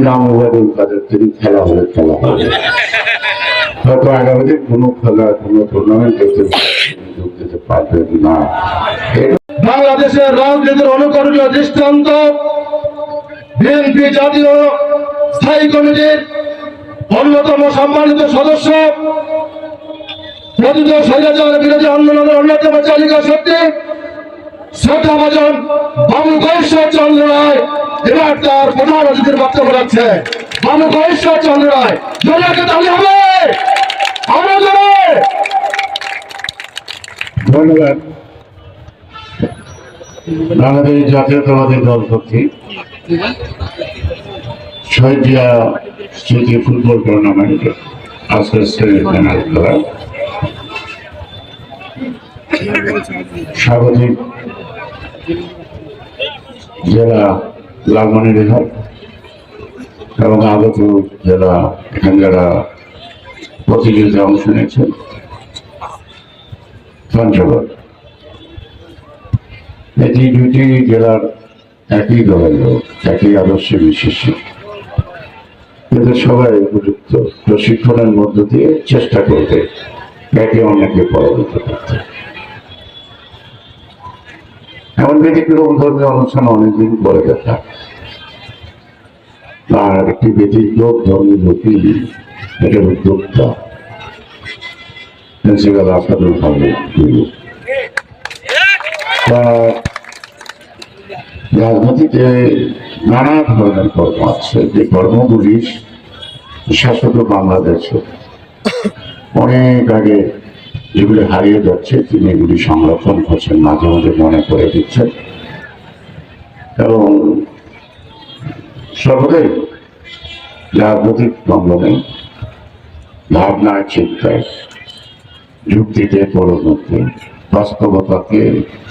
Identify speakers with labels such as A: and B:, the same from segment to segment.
A: নামবাদী তাদের তিনি খেলা হবে হয়তো আগামী দিন কোনো খেলা কোনো টুর্নামেন্টে যোগ দিতে পারবেন না।
B: বাংলাদেশের রাজনীতির অনুকরণীয় দৃষ্টান্ত বিএনপি জাতীয় স্থায়ী কমিটির অন্যতম সম্মানিত সদস্য, কথিত স্বৈরাচার বিরোধী আন্দোলনের অন্যতম চালিকা শক্তি শ্রদ্ধাভাজন বাবু গয়েশ্বর চন্দ্র রায় এবার তার প্রধান অতিথির বক্তব্য রাখছে। বাবু গয়েশ্বর চন্দ্র রায়, জোরাকে তাহলে হবে আমরা যাবো।
A: ধন্যবাদ। বাংলাদেশ জাতীয়তাবাদী দল কর্তৃক শহীদ জিয়া স্মৃতি ফুটবল টুর্নামেন্ট আজকে সেমিফাইনাল খেলা স্বাগতিক জেলা লালমনিরহাট এবং আগত জেলা এখানে যারা প্রতিযোগিতায় অংশ নিয়েছেন ধন্যবাদ। এটি দুটি জেলার একই দলের লোক, একই আদর্শে বিশেষী, এদের সবাই উপযুক্ত প্রশিক্ষণের মধ্য দিয়ে চেষ্টা করবে একে অন্যকে পরাজিত করতে। এমন ব্যতিক্রম ধর্মীয় অনুষ্ঠান অনেকদিন পরে দেখা, আর একটি ব্যতিক্রম ধর্মী লোকই এটার উদ্যোক্তা প্রিন্সিপাল আসাদুল হামিদ। রাজনীতিতে নানা ধরনের কর্ম আছে, যে কর্মগুলি শাসক বাংলাদেশে অনেক আগে যেগুলি হারিয়ে যাচ্ছে তিনি এগুলি সংরক্ষণ করছেন, মাঝে মাঝে মনে করে দিচ্ছেন এবং সর্বদাই রাজনৈতিক অঙ্গনে ভাবনায় চিন্তায় যুক্তিতে পরবর্তী বাস্তবতাকে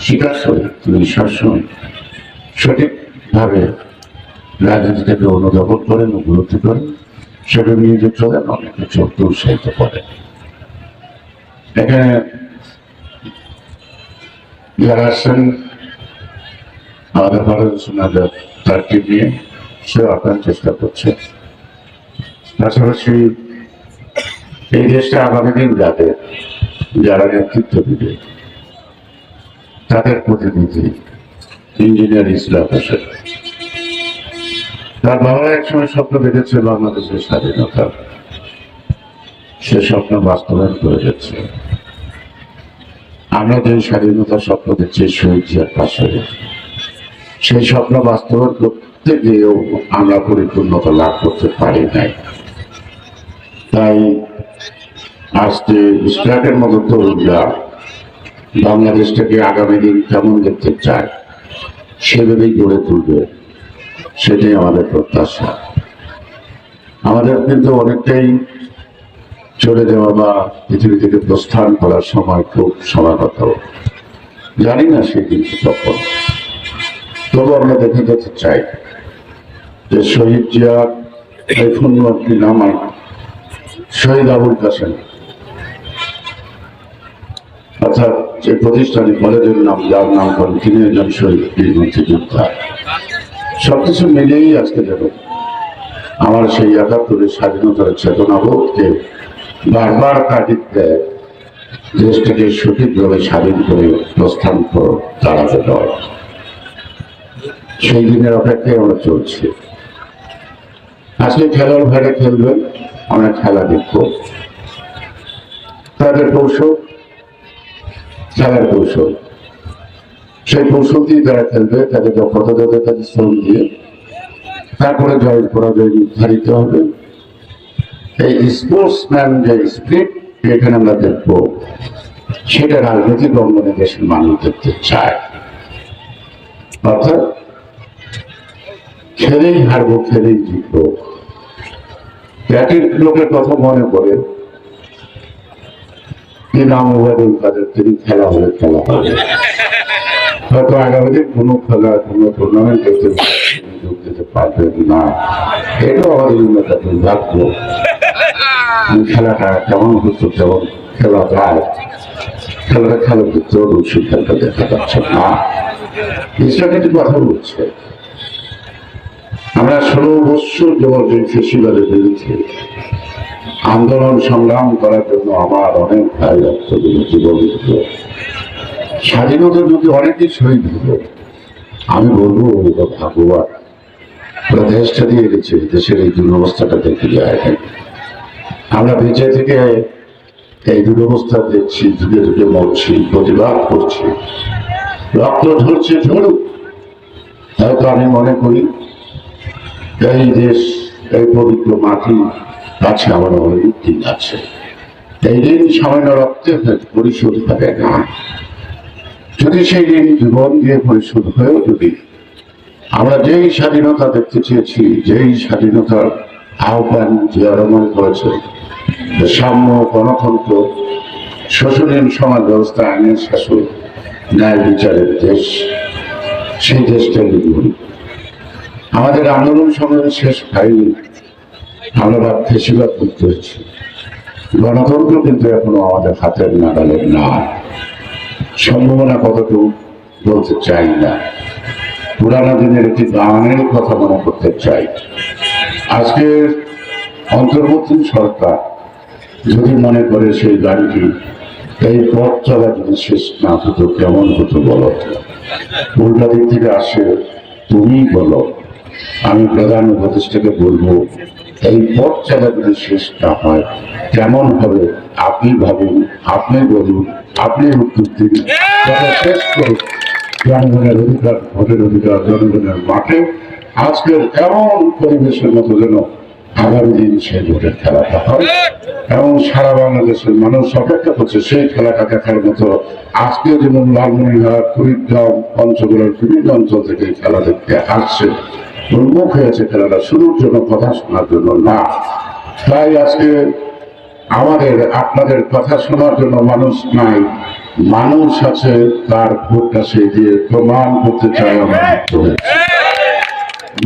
A: স্বীকার করে তিনি সবসময় সঠিকভাবে রাজনীতিটাকে অনুধাবন করেন, উপলব্ধি করেন, সেটা নিয়ে যে চলেন অনেক কিছু উৎসাহিত করেন। এখানে যারা আসছেন আমাদের ভারত সোনাদের তারটি নিয়ে সে আঁকার চেষ্টা করছে। পাশাপাশি এই দেশটা আগামী দিন যাদের যারা নেতৃত্ব দিবে তাদের প্রতিনিধি ইঞ্জিনিয়ার ইসলাম হোসেন, তার বাবা একসময় স্বপ্ন দেখেছে বাংলাদেশের স্বাধীনতা, সে স্বপ্ন বাস্তবায়ন করে যাচ্ছে। আমরা যে স্বাধীনতার স্বপ্ন দেখছি শহীদ জিয়ার পাশে, সেই স্বপ্ন বাস্তবায়ন করতে গিয়েও আমরা পরিপূর্ণতা লাভ করতে পারি নাই। তাই আজকে ইসলামের মতো তরুণরা বাংলাদেশটাকে আগামী দিন কেমন দেখতে চায় সেভাবেই গড়ে তুলবে, সেটাই আমাদের প্রত্যাশা। আমাদের কিন্তু অনেকটাই চলে যাওয়া বা পৃথিবী থেকে প্রস্থান করার সময় খুব সমাগত, জানি না সে কিন্তু তখন, তবু আমরা দেখে যেতে চাই যে শহীদ জিয়ার পূর্ণ একটি নাম শহীদ আবুল কাসেম, অর্থাৎ যে প্রতিষ্ঠানিক কলেজের নাম যার নাম করেন তিনি একজন শহীদ মুক্তিযোদ্ধা। সবকিছু মিলেই আজকে যাবে আমার সেই ৭১-এর স্বাধীনতার চেতনাবোধকে বারবার তাগিদ দেয়, দেশটাকে সঠিকভাবে স্বাধীন করে প্রস্থান দাঁড়াতে দেয়। সেই দিনের অপেক্ষায় আমরা চলছি। আজকে খেলার ঘরে খেলবেন, আমরা খেলা দেখব, তাদের কৌশল খেলার কৌশল, সেই কৌশল দিয়ে তারা খেলবে, তাদের দক্ষতা দেবে, তাদের শ্রম দিয়ে, তারপরে জয় পরাজয় নির্ধারিত হবে। এই স্পোর্টসম্যান যে স্পিরিট এখানে আমরা দেখব, সেটা রাজনৈতিক অঙ্গনে দেশের মানুষ দেখতে চায়। অর্থাৎ খেলেই হারবো, খেলেই জিতবো। একই লোকের কথা মনে করে তিনি খেলা হবে হয়তো আগামী দিন কোনো খেলা কোনো টুর্নামেন্টে যোগ দিতে পারবেন না। এটাও আমাদের জন্য একটা দুর্ভাগ্য। খেলাটা কেমন হচ্ছে, কেমন খেলা যায়, খেলাটা খেলার ভিতর সিদ্ধান্ত দেখা যাচ্ছে না। ইসলাম একটি কথা বলছে, আমরা 16 বছর যেমন এই ফেসিবাদের বিরুদ্ধে আন্দোলন সংগ্রাম করার জন্য আমার অনেক ভাই রক্ত দিল, জীবন দিল, স্বাধীনতার যুদ্ধে অনেকেই শহীদ হল। আমি বলবো ভাগ্যবান, পুরো দেশটা দিয়ে গেছে, দেশের এই দুরবস্থাটা দেখতে যায় নাই। আমরা বেঁচে থেকে এই দুরবস্থা দেখছি, যুগে যুগে মরছি, প্রতিবাদ করছি, রক্ত ঝরছে ঝরুক। হয়তো আমি মনে করি এই দেশ, এই পবিত্র মাটি কাছে আমার অনেক দিন আছে। এই ঋণ সামান্য রক্তের পরিশোধ হবে না। যদি সেই ঋণ জীবন দিয়ে পরিশোধ হয়েও যদি আমরা যেই স্বাধীনতা দেখতে চেয়েছি, যেই স্বাধীনতার আহ্বান জিয়া রহমান করেছে, সাম্য, গণতন্ত্র, শোষণীয় সমাজ ব্যবস্থা, আইনের শাসন, ন্যায় বিচারের দেশ, সেই দেশটা নির্মূল। আমাদের আন্দোলন সংগ্রাম শেষ হয়নি, আমরা ফেসিবাদ করতে হচ্ছে। গণতন্ত্র কিন্তু এখনো আমাদের হাতের নাগালের না। সম্ভাবনা কতটুকু বলতে চাই না, পুরানো দিনের একটি গানের কথা মনে করতে চাই। আজকের অন্তর্বর্তী সরকার যদি মনে করে সেই গানটি এই পথ চলা যদি শেষ না হতো কেমন হতো বলো, উল্টা দিক থেকে আসে তুমি বলো। আমি প্রধান উপদেষ্টাকে বলবো, এই পথ চলা যদি শেষ না হয় কেমন হবে আপনি ভাবুন, আপনি বলুন, আপনি উত্তর দিন, শেষ করুন। জনগণের অধিকার, ভোটের অধিকার জনগণের মাঠে আজকের এমন পরিবেশের মতো যেন আগামী দিন সেই ভোটের খেলাটা হয়, এবং সারা বাংলাদেশের মানুষ অপেক্ষা করছে সেই খেলাটা দেখার মতো। আজকে যেমন লালমনিরহাট, কুড়িগ্রাম, পঞ্চগড়ের বিভিন্ন অঞ্চল থেকে খেলা দেখতে আসছে, উন্মুখ হয়েছে খেলাটা শুরুর জন্য, কথা শোনার জন্য না। তাই আজকে আমাদের আপনাদের কথা শোনার জন্য মানুষ নাই, মানুষ আছে, তার ভোটটা সে দিয়ে প্রমাণ করতে চায় আমরা।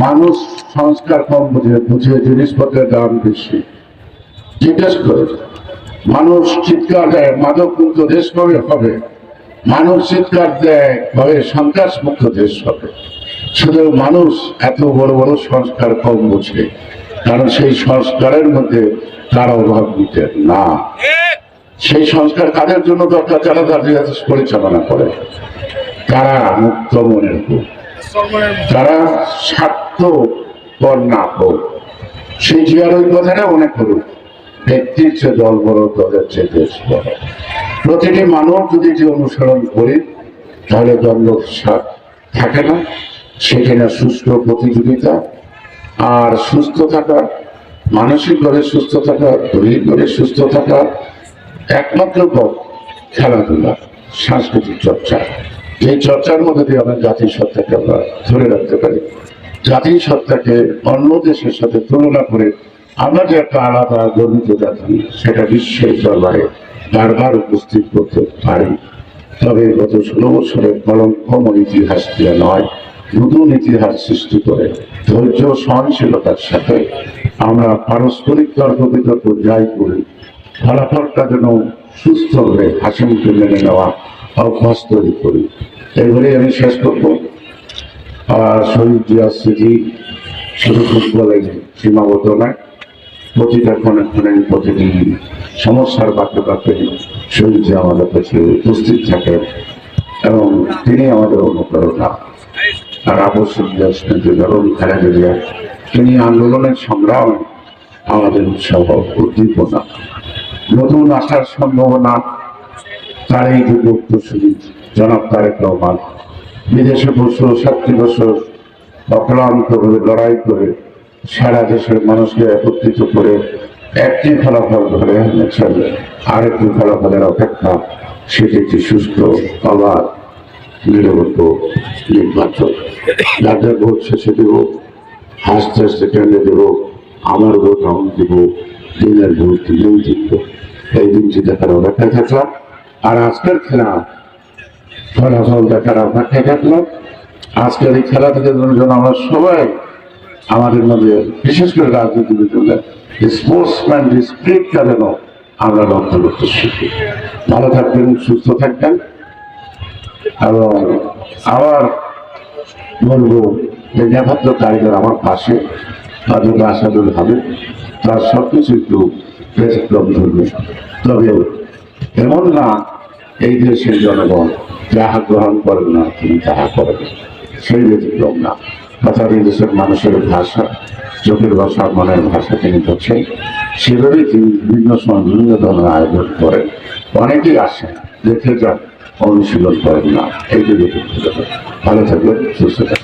A: মানুষ সংস্কার কম বুঝে জিনিসপত্রের দাম বেশি জিজ্ঞেস করে। মানুষ চিৎকার দেয় মাদক মুক্ত দেশ কবে হবে, মানুষ চিৎকার দেয় কবে সন্ত্রাস মুক্ত দেশ হবে। শুধু মানুষ এত বড় বড় সংস্কার কম বুঝে, কারণ সেই সংস্কারের মধ্যে তার অভাব নিতে না। সেই সংস্কার কাদের জন্য দরকার? যারা তাদের পরিচালনা করে, তারা মুক্ত মনের হোক, তারা স্বার্থ পর না হোক। সেই জিয়ার ওই কথাটা মনে করুন, ব্যক্তির চেয়ে দল বড়, দলের চেয়ে দেশ বড়। প্রতিটি মানুষ যদি যে অনুসরণ করি তাহলে দ্বন্দ্ব থাকে না, সেখানে সুস্থ প্রতিযোগিতা। আর সুস্থ থাকা, মানসিকভাবে সুস্থ থাকা, দৈহিকভাবে সুস্থ থাকা একমাত্র পথ খেলাধুলা, সাংস্কৃতিক চর্চা। এই চর্চার মধ্যে দিয়ে আমরা জাতির সত্তাকে আমরা ধরে রাখতে পারি। জাতির সত্তাকে অন্য দেশের সাথে তুলনা করে আমরা যে একটা আলাদা গর্বিত জাতি, সেটা বিশ্বের দরবারে বারবার উপস্থিত করতে পারি। তবে গত 16 বছরের কলঙ্কময় ইতিহাস দিয়ে নয়, নতুন ইতিহাস সৃষ্টি করে ধৈর্য, সহনশীলতার সাথে আমরা পারস্পরিক তর্ক বিতর্ক যাই করি, ফলাফলটা যেন সুস্থ হয়ে হাসি মুখে মেনে নেওয়া অভ্যাস তৈরি করি। এইভাবেই আমি শেষ করবো। শহীদ জিয়ার স্মৃতি শুধু ফুটবলে সীমাবদ্ধ নয়, প্রতিটা ক্ষণে ক্ষণে, প্রতিটি সমস্যার বাক্যে বাক্যে শহীদ জিয়া আমাদের কাছে উপস্থিত থাকেন, এবং তিনি আমাদের অনুপ্রেরণা। আর আবশ্যক ধরুন খালেদা জিয়া, তিনি আন্দোলনের সংগ্রাম আমাদের উৎসাহ, উদ্দীপনা, নতুন আশার সম্ভাবনা। তার এই যুগোত্তরসূরি জনাব তারেক রহমান বিদেশে বছর 7 বছর অক্লান্তভাবে লড়াই করে সারা দেশের মানুষকে একত্রিত করে একটি ফলাফল ধরে এনেছেন। আরেকটি ফলাফলের অপেক্ষা, সেটি একটি সুস্থ, অবাধ, নিরপেক্ষ নির্বাচন। যাদের ভোট শেষে দেব, হাসতে হাসতে কেন্দ্রে দেব, আমার ভোট আমি দেব, দিনের ভোট দিনেই জিতব। এই দিনটি দেখার অপেক্ষায় থাকলাম। আর আজকের খেলা ফলাফল দেখার অপেক্ষায় থাকলাম। আজকের এই খেলা থেকে জন্য আমরা সবাই আমাদের মধ্যে, বিশেষ করে রাজনীতিবিদদের স্পোর্টসম্যান স্পিরিটটা যেন আমরা লক্ষ্য করতে শিখি। ভালো থাকবেন, সুস্থ থাকবেন। এবং আবার বলবো, এই নেভাদ্র কারিগর আমার পাশে আদুল আসাদুল হাবিব, তার সবকিছু একটু ব্যতিক্রম ধরবে। তবে এমন না এই দেশের জনগণ যাহা গ্রহণ করেন না তিনি তাহা করেন, সেই ব্যতিক্রম না। অর্থাৎ এই দেশের মানুষের ভাষা, চোখের ভাষা, মনের ভাষা তিনি বলছেন, সেভাবেই তিনি বিভিন্ন সময় বিভিন্ন ধরনের আয়োজন করেন। অনেকেই আসেন, দেখে যান, অনুশীলন করেন না। এই যে ব্যতিক্রম। ভালো থাকবেন, সুস্থ থাকবেন।